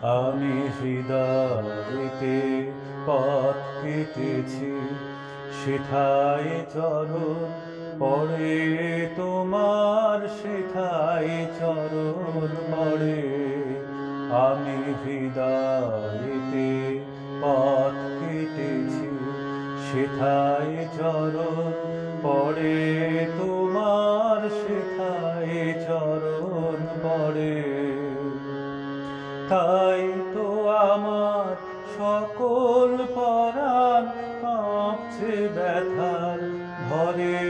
আমি হৃদয়েতে পথ কেটেছি, সেথায় চরণ পড়ে তোমার, সেথায় চরণ পড়ে। আমি হৃদয়েতে পথ কেটেছি, সেথায় চরণ পড়ে তোমার, সেথায় চরণ পড়ে। তাই তো আমার সকল পরাণ কাঁপছে ব্যথার ভরে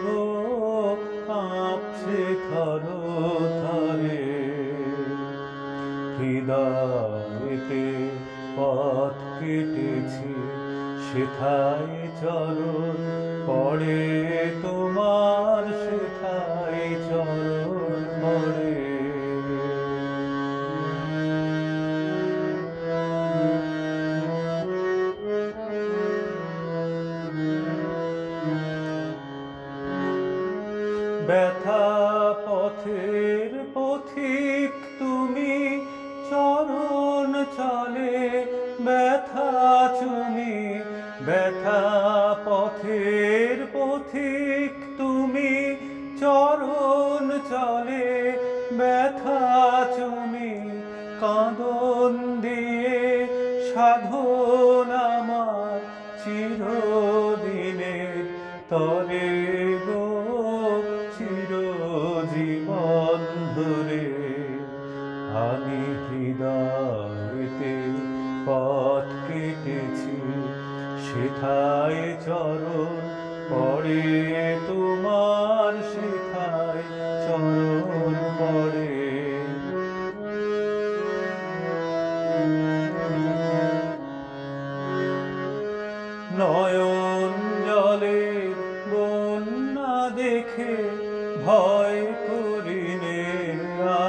গো, কাঁপছে থরথরে। হৃদয়েতে পথ কেটেছি, সেথায় চরণ পড়ে তোমার, সেথায় চরণ পড়ে। ব্যথা পথের পথিক তুমি, চরণ চলে ব্যথা চুমি। ব্যথা পথের পথিক তুমি, চরণ চলে ব্যথা চুমি। কাঁদন দিয়ে সাধন আমার চিরদিনের তরে গো, চিরজীবন ধরে। আমি হৃদয়েতে পথ কেটেছি, সেথায় চরণ পড়ে তোমার, সেথায় চরণ পড়ে। নয়ন জলে বন্যা দেখে ভয় করিনে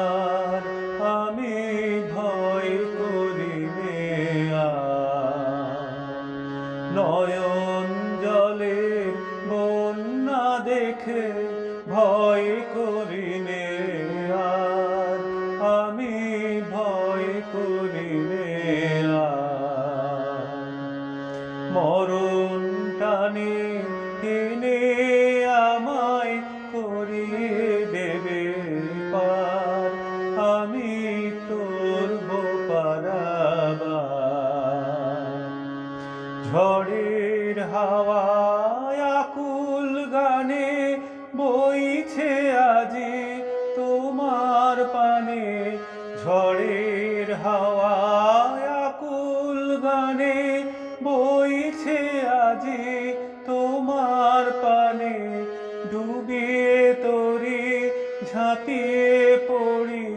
আর, আমি ভয় করিনে আর। নয়ন জলে বন্যা দেখে ভয় করিনে আর, আমি ভয় করিনে আর। মরণ টানে টেনে আমায় করিয়ে দেবে পার, আমি তরব পারাবার। ঝড়ের হাওয়ায় আকুল গানে বইছে আজি তোমার পানে। ঝড়ের হাওয়ায় আকুল গানে বইছে আজি তোমার পানে। ডুবিয়ে তরি ঝাঁপিয়ে পড়ি,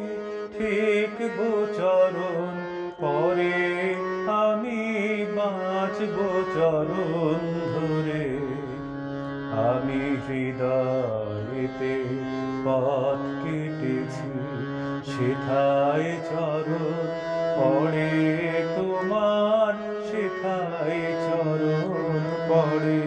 ঠেকবো চরণ পরে, আমি বাঁচবো চরণ ধরে। আমি হৃদয়েতে পথ কেটেছি, সেথায় চরণ পড়ে তোমার, সেথায় চরণ পড়ে।